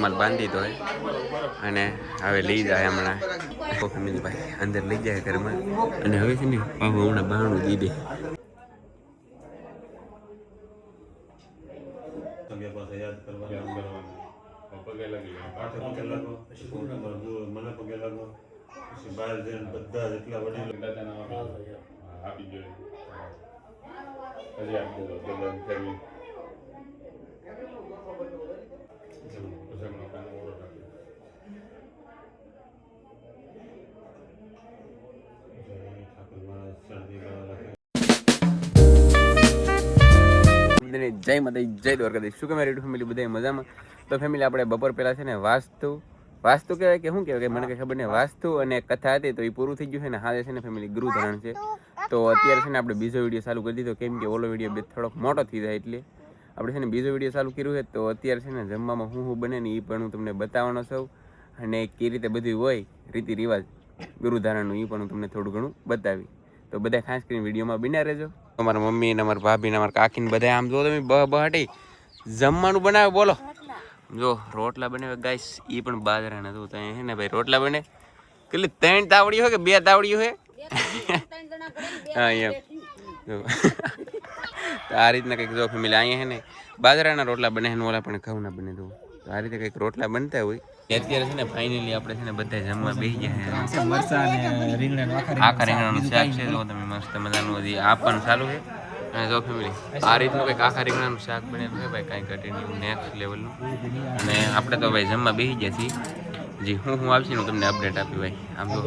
માલ બાંધી તો અને હવે લઈ જાય હમણાં ફેમિલી ભાઈ અંદર લઈ જાય ઘરમાં અને હવે છે ને પાછું હમણાં બહારનું દી દે યાદ કરવા પગે લાગી પાછળ પગે લાગો મને પગે લાગો પછી બહાર જઈને બધા જેટલા વડીલો આપી જોઈએ હજી આપી દો બધાને ફેરવી જય માતા જય દ્વારકાધીશ. શું કે મારી ફેમિલી બધા મજામાં? તો ફેમિલી આપણે બપોર પહેલા છે ને વાસ્તુ કહેવાય કે શું કહેવાય કે મને કંઈ ખબર નહીં. વાસ્તુ અને કથા હતી તો એ પૂરું થઈ ગયું છે ને હાલે છે ને ફેમિલી ગૃહધારણ છે. તો અત્યારે છે ને આપણે બીજો વિડીયો ચાલુ કરી દીધો કેમ કે ઓલો વિડીયો થોડોક મોટો થઈ જાય એટલે આપણે છે ને બીજો વિડીયો ચાલુ કર્યું છે. તો અત્યારે છે ને જમવામાં શું બને ને એ પણ હું તમને બતાવવાનો છું અને કઈ રીતે બધું હોય રીતિ રિવાજ ગૃહધારણનું એ પણ હું તમને થોડું ઘણું બતાવી. તો બધા ખાસ કરીને વિડીયોમાં બન્યા રહેજો. અમારા મમ્મી ને અમારા ભાભી ને અમારા કાકી ને બધા આમ જો તમે બહાટી જમવાનું બનાવે બોલો જો રોટલા બનાવે ગાઈસ એ પણ બાજરાના જો ત્યાં હે ને ભાઈ રોટલા બને કેટલી 3 તાવડી હોય કે 2 તાવડી હોય હા એમ આ રીતના કંઈક જો ફેમિલી અહીંયા હે ને બાજરાના રોટલા બને ને ઓલા પણ ઘઉંના બને તો આ રીતે કંઈક રોટલા બનતા હોય. અત્યારે છે ને ફાઇનલી આપણે છે ને બધા જમવા બેસી ગયા છે. મરચા અને આખા રીંગણાનું શાક છે જો તમે મસ્ત મજાનું હજી આ પણ ચાલુ છે. અને જો ફેમિલી આ રીતનું કંઈક આખા રીંગણાનું શાક બનેલું છે ભાઈ કાંઈ કન્ટિન્યુ નેક્સ્ટ લેવલનું. અને આપણે તો ભાઈ જમવા બેસી ગયા છીએ જી હું આવશે ને તમને અપડેટ આપી ભાઈ. આમ તો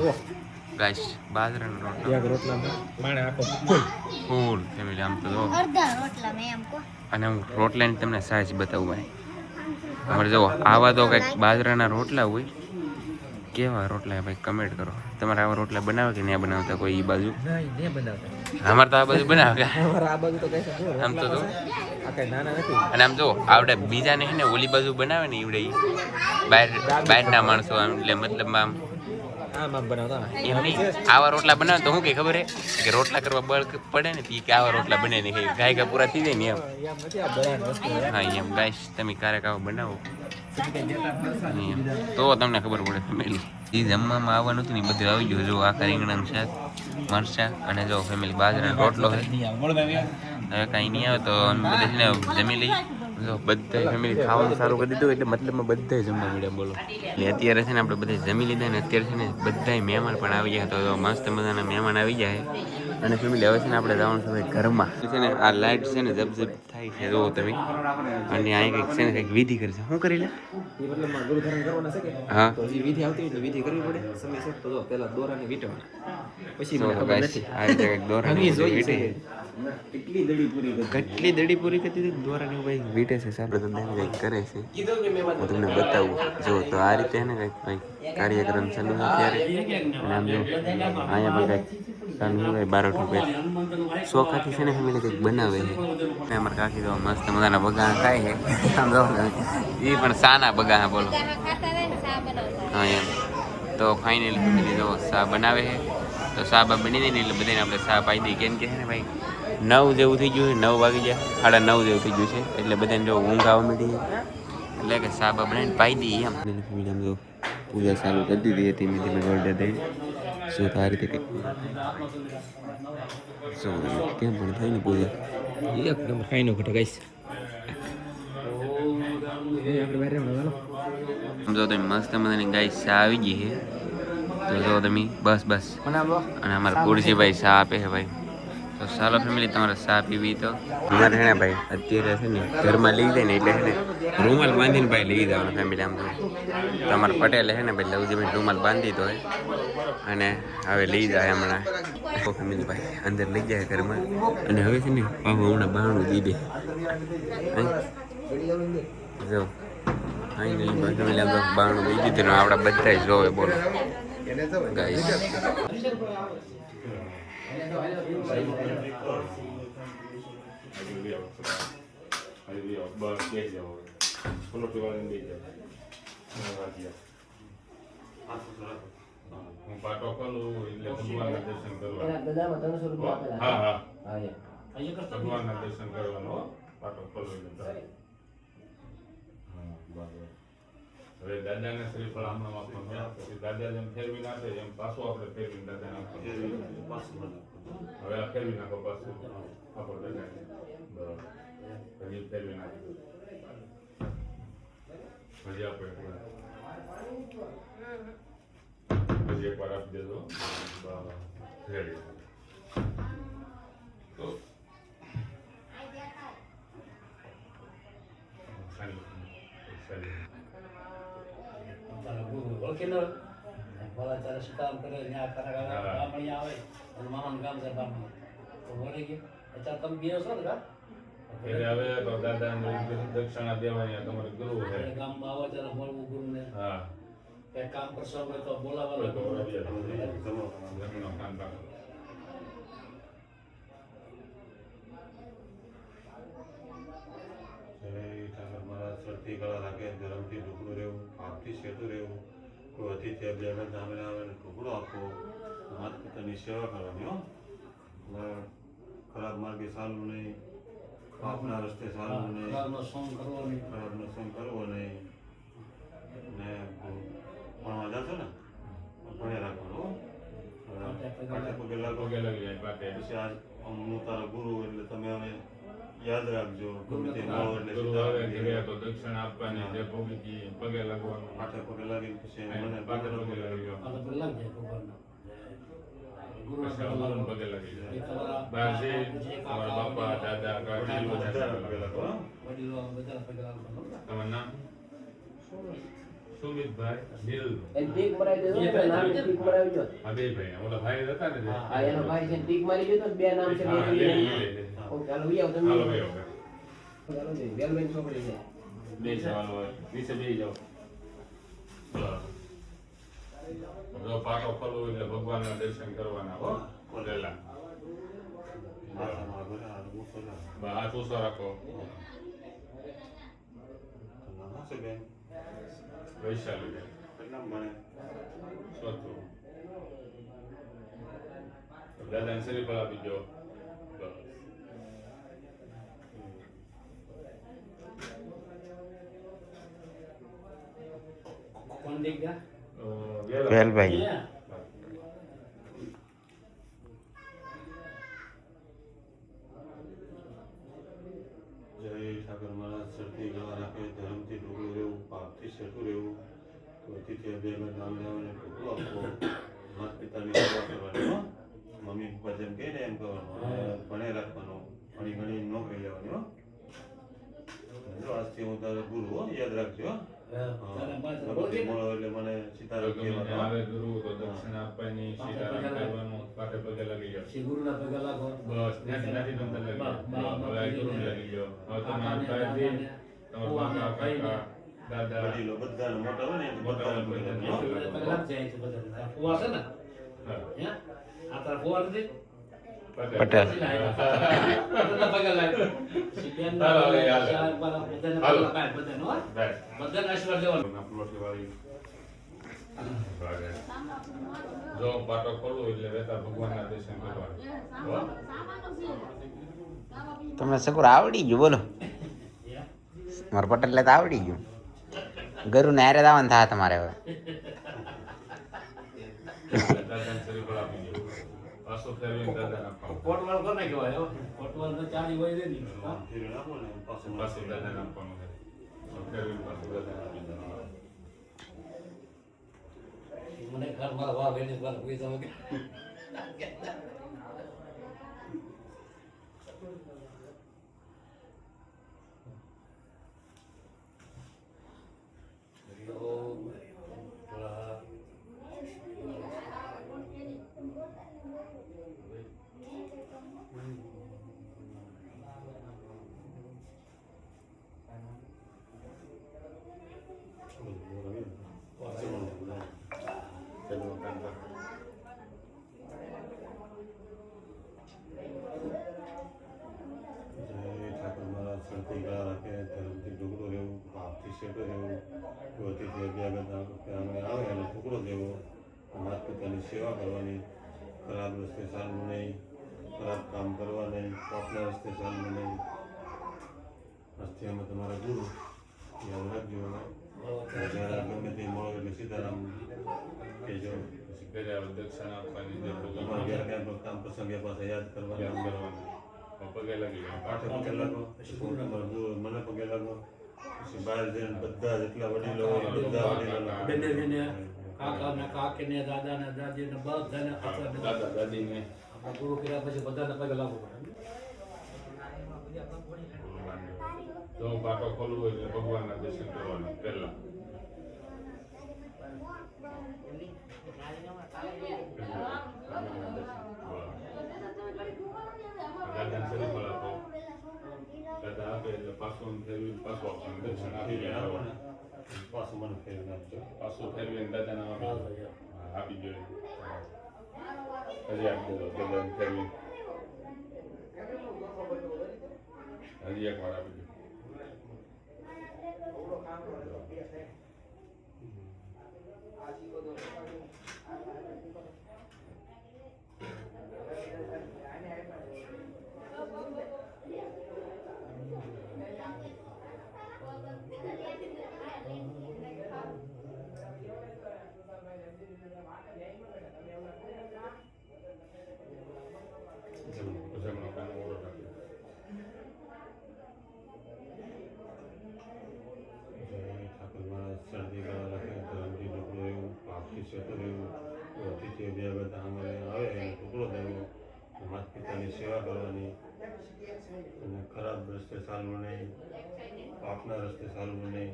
ગાઈસ બાજરાનો રોટલા ફૂલ ફેમિલી આમ તો જો અને હું રોટલાની તમને સાઈઝ બતાવું ભાઈ. અમારે જુઓ આવા તો કંઈક બાજરાના રોટલા હોય કેવા રોટલા ભાઈ કમેન્ટ કરો. તમારે આવા રોટલા બનાવે કે નહીં બનાવતા કોઈ એ બાજુ? અમારે તો આ બાજુ બનાવે આમ તો અને આમ જો આવડે બીજાને છે ને ઓલી બાજુ બનાવે ને એવડે બહારના માણસો આમ એટલે મતલબ આમ એમ નહીં આવા રોટલા બનાવે તો શું કે ખબર હે કે રોટલા કરવા બળ પડે ને કે આવા રોટલા બને ને ગાય પૂરા થઈ જાય ને એમ. હા એમ ગાઈસ તમે ક્યારેક આવો બનાવો તો તમને ખબર પડે ફેમિલી. એ જમવામાં આવવાનું હતું ને બધું આવી ગયું. જો આખા રીંગણાનું શાક મરચા અને જો ફેમિલી બાજરાનો રોટલો છે. હવે કાંઈ નહીં આવે તો અમે બધા છે ને જમી લઈ. જો બધા ફેમિલી ખાવાનું સારું કરી દીધું એટલે મતલબમાં બધા જમવા મળ્યા બોલો. એટલે અત્યારે છે ને આપણે બધા જમી લીધા ને અત્યારે છે ને બધા મહેમાન પણ આવી ગયા. તો મસ્ત મજાના મહેમાન આવી જાય અને ફેમિલી હવે છે ને આપણે જવાનું છે ઘરમાં છે ને આ લાઇટ છે ને જબ થાય છે જો તમે અને અહીં કંઈક છે ને કંઈક વિધિ કરે છે. શું કરી લે હા વિધિ આવતી એટલે વિધિ કરવી પડે સમયસર. તો પહેલા દોરાને વીંટવાના પછી આ રીતે કંઈક દોરાને વીંટે કેટલી દડી પૂરી કરતી હતી દોરાની ભાઈ વીટે છે સાહેબ તમને કંઈક કરે છે હું તમને બતાવું. જો તો આ રીતે ને કંઈક ભાઈ કાર્યક્રમ ચાલુ છે અત્યારે. અને આમ જો અહીંયા પણ કંઈક ચાલુ હોય 12 રૂપિયા શોખાથી છે ને ફેમિલી કંઈક બનાવે છે. અમારા કાકી તો મસ્ત મજાના બગાણા ખાય છે આમ જો એ પણ સાના બગાણા બોલો હા એમ. તો ફાઇનલી ફેમિલી જો સા બનાવે છે તો સા બા બની દઈ ને એટલે બધાને આપણે સા પાઈ દઈએ કેમ કે છે ને ભાઈ 9 જેવું થઈ ગયું છે. 9 વાગી ગયા 9:30 જેવું થઈ ગયું છે એટલે બધાને જો ઊંઘ આવવા માંડી એટલે કે સાબા બનાવીને પાઈ દઈએ એમ. જો પૂજા ચાલુ કરી દીધી હતી ધીમે ધીમે ગોળડા દઈ શું આ રીતે કંઈક શું કેમ પણ થાય ને પૂજા એકદમ ખાઈ નો ઘટે ગાઈસ. જો તમે મસ્ત મજાની ગાઈસ ચા આવી ગઈ છે તો જો તમે બસ અને અમારા કુરજીભાઈ ચા આપે છે ભાઈ. તો ચાલો ફેમિલી તમારે ચા પીવી તો અમારે છે ને ભાઈ અત્યારે છે ને ઘરમાં લઈ જાય ને એટલે છે ને રૂમાલ બાંધીને ભાઈ લઈ જવાનું ફેમિલી. આમ તો અમારા પટેલે છે ને ભાઈ લવજીભાઈ રૂમાલ બાંધી તો અને હવે લઈ જાય હમણાં ફેમિલી ભાઈ અંદર લઈ જાય ઘરમાં અને હવે છે ને પાછું હમણાં બહારનું દી દે જો ફાઇનલી ફેમિલી આમ તો બહારનું દઈ દીધું ને આપણા બધા જોવે બોલો ગાઈસ. આપણે દાદાને શ્રીફળ હમણાં આપવાનું પછી દાદા જેમ ફેરવી નાખે એમ પાછું આપણે ફેરવીને દાદાને આપવાનું. હવે આ ફેરવી નાખો પાછું આપો દાદાને. બરાબર. હજી ફેરવી નાખો. હજી આપો એકવાર. હજી એકવાર આપી દેજો. બરાબર. રેડી. તો દક્ષિણા દેવાની તમારે ગુરુ છે ગામમાં આવો ત્યારે મળવું ગુરુ ને હા કઈ કામ કરશો તો બોલાવવાનું કામ કરો. સરથી ગળા રાખે ધર્મથી ઢોકળું રહેવું પાપથી સેતું રહેવું કોઈ અતિથિ અભ્યાગત નામે આવે ને ઢોકળો આપવો માતા પિતાની સેવા કરવાની હો ખરાબ માર્ગે ચાલવું નહીં પાપના રસ્તે ચાલવું નહીં ખરાબનો સોંગ કરવો નહીં ને ભણવા જશો ને ભણે રાખવાનું પગે લાગી જાય પછી આજ હું તારો ગુરુ એટલે તમે હવે યાદ રાખજો ગમે તે મળો એટલે ગુરુ આવે ઘરે તો દક્ષિણ આપવાની જે ભોગી પગે લાગવાનું માથે પગે લાગી પછી મને પાટે પગે લાગી ગયો ગુરુ પગે લાગી જાય બાજી તમારા બાપા દાદા કાકી બધા પગે લાગો તમારું નામ સુમિતભાઈ દિલ એ ટીક મરાઈ દેજો ને નામ ટીક મરાવી જો આ બે ભાઈ ઓલા ભાઈ હતા ને હા એનો ભાઈ છે ટીક મારી દેજો તો બે નામ છે ઓ ચાલો વી આવ તમે હાલો ભાઈ ચાલો જઈ વેલવેન છોકરી છે બે સવાલો નીચે બેસી જાઓ જો પાટો ખોલવો એટલે ભગવાનના દર્શન કરવાના હો બોલેલા હાથ ઊંચો રાખો વૈશાલી કેટલા ભણે સ્વતું દાદાને શ્રીફળ આપી દો બસ કોણ દેખા વેલભાઈ જય ઠાકર મહારાજ સરથી ગળા રાખે ધર્મથી ઢોકળું રહેવું પાપથી સેતું રહેવું અતિથિ અભ્યાગત નામને આવે ને ઢોકળો આપવો માતા પિતાની સેવા કરવાની હો મમ્મી પપ્પા જેમ કહે ને એમ કરવાનું ભણે રાખવાનું ઘણી ઘણી નોકરી લેવાની હો આજથી હું તારો ગુરુ હો યાદ રાખજો હો એટલે મને સીતારામ આવે ગુરુ તો દક્ષિણ આપવાની સીતારામ કરવાનું પાટે પગે લાગી જાઓ શ્રી ગુરુના પગે લાગો બસ નથી તમને લાગી ગુરુ લાગી ગયો હવે તમારા ભાઈ તમારા કાકા દાદા વડીલો બધાને મોટા હોય ને મોટા બધાને પગે લાગ જાય છે બધા ફુવા છે ને હે આ તાર ફુવા નથી પટેલ પગે લાગ સીધેન ના ચાર બાર બધાને બધાનો બધાને આશીર્વાદ લેવાનો જો પાટો ખોલવો એટલે વેતા ભગવાનના દર્શન કરવા તમને સકુર આવડી ગયું બોલો મારા પટેલ તો આવડી ગયું ગરુ ને હારે દાવાનું થાય તમારે હવે દાદાને શ્રીફળ આપી દો પાછો ફેરવીને દાદાને આપવાનું કોટવાલ કોને કહેવાય કોટવાલ તો ચારી હોય છે ને પાછું દાદાને આપવાનું છે ફેરવીને પાછું દાદાને આપી દેવાનું મને ઘર મારા વાહ બેની પર કોઈ તમે સરથી ગળા રાખે ધર્મથી ઢોકળો રહેવું પાપથી સેતો રહેવું કોઈ અતિથિ અભ્યાગત આવે અને ઢોકળો દેવો માતા પિતાની સેવા કરવાની ખરાબ રસ્તે ચાલવું નહીં ખરાબ કામ કરવા નહીં પાપના રસ્તે ચાલવું નહીં આજથી અમે તમારા ગુરુ યાદ રાખજો ગમે એટલે સીતારામ કહેજો. પછી ઘરે આવે દક્ષિણા આપવાની જેટલું તમારા ઘેર કાંઈ પણ કામ પ્રસંગે પાસે યાદ યાદ કરવાના. કરવાનું. પગે લાગી જાય. પાઠે પગે લાગો, પછી તમારા ગુરુ મને પગે લાગો, પછી બહાર જઈને બધા જેટલા વડીલો હોય બધા વડીલો બેને બેને કાકા ને કાકી ને દાદા ને દાદી ને બધાને આશીર્વાદ દેવા. દાદા દાદીને આપણે પૂરું કર્યા પછી બધાને પગે લાગવું પડે. જો બાપા ખોલવું હોય એટલે ભગવાનના દર્શન કરવાના પહેલા. દાદાને શરીફ આપો. દાદા આપે એટલે પાછું ફેરવી પાછું આપવાનું દર્શન આપી ફેરવી જાય. આપો ને, પાછું મને ફેરવી આપજો. પાછું ફેરવીને દાદાને આપી જોઈએ. હજી આપી દો દાદાને ફેરવી. હજી એક વાર આપી દો. જમણો કાનો ઓળો રાખી દો. ઠાકોર મહારાજ શરદી કરવા લખે ધરમથી ટુકડો એવું પાપથી સેટું રહેવું અતિથિ બે બધા અમારે આવે એને ટુકડો દેવો માતા પિતાની સેવા કરવાની અને ખરાબ રસ્તે ચાલવું નહીં, પાપના રસ્તે ચાલવું નહીં.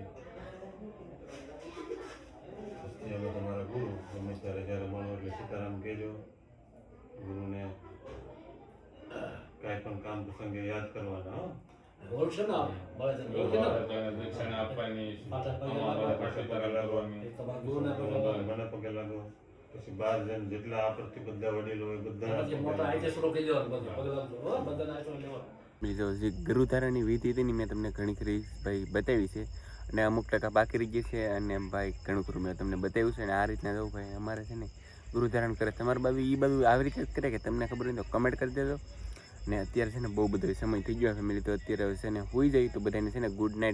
પછી અમે તમારા ગુરુ ગમે ત્યારે જ્યારે મળો એટલે સીતારામ કહેજો. ગુરુને કાંઈ પણ કામ પ્રસંગે યાદ કરવાના. હો બોલશે ને મળે છે જો બોલશે ને દાદાને દક્ષિણા આપવાની. પાછા પગે અમારા લાગવા. પાસે પગે લાગવાની. તમારા ગુરુને પગે લાગવા. મને પગે લાગો. પછી બહાર જઈને જેટલા આપણાથી બધા વડીલો હોય બધા પછી મોટા આઈતે શરૂ કરી દેવાનું બધું પગે લાગજો. હો બધાને આશીર્વાદ લેવાનું. બીજો જે ગુરુધારાની વિધિ હતી ને મેં તમને ઘણી ખરી ભાઈ બતાવી છે અને અમુક ટકા બાકી રહી ગઈ છે અને ભાઈ ઘણું ખરું મેં તમને બતાવ્યું છે અને આ રીતના જવું ભાઈ અમારે છે ને ગુરુધારણ કરે તમારે બાજુ એ બાજુ આવી રીતે જ કરે કે તમને ખબર હોય તો કમેન્ટ કરી દેજો. ને અત્યારે છે ને બહુ બધો સમય થઈ ગયો ફેમિલી, તો અત્યારે છે ને હોઈ જાય તો બધાને છે ને ગુડ નાઇટ.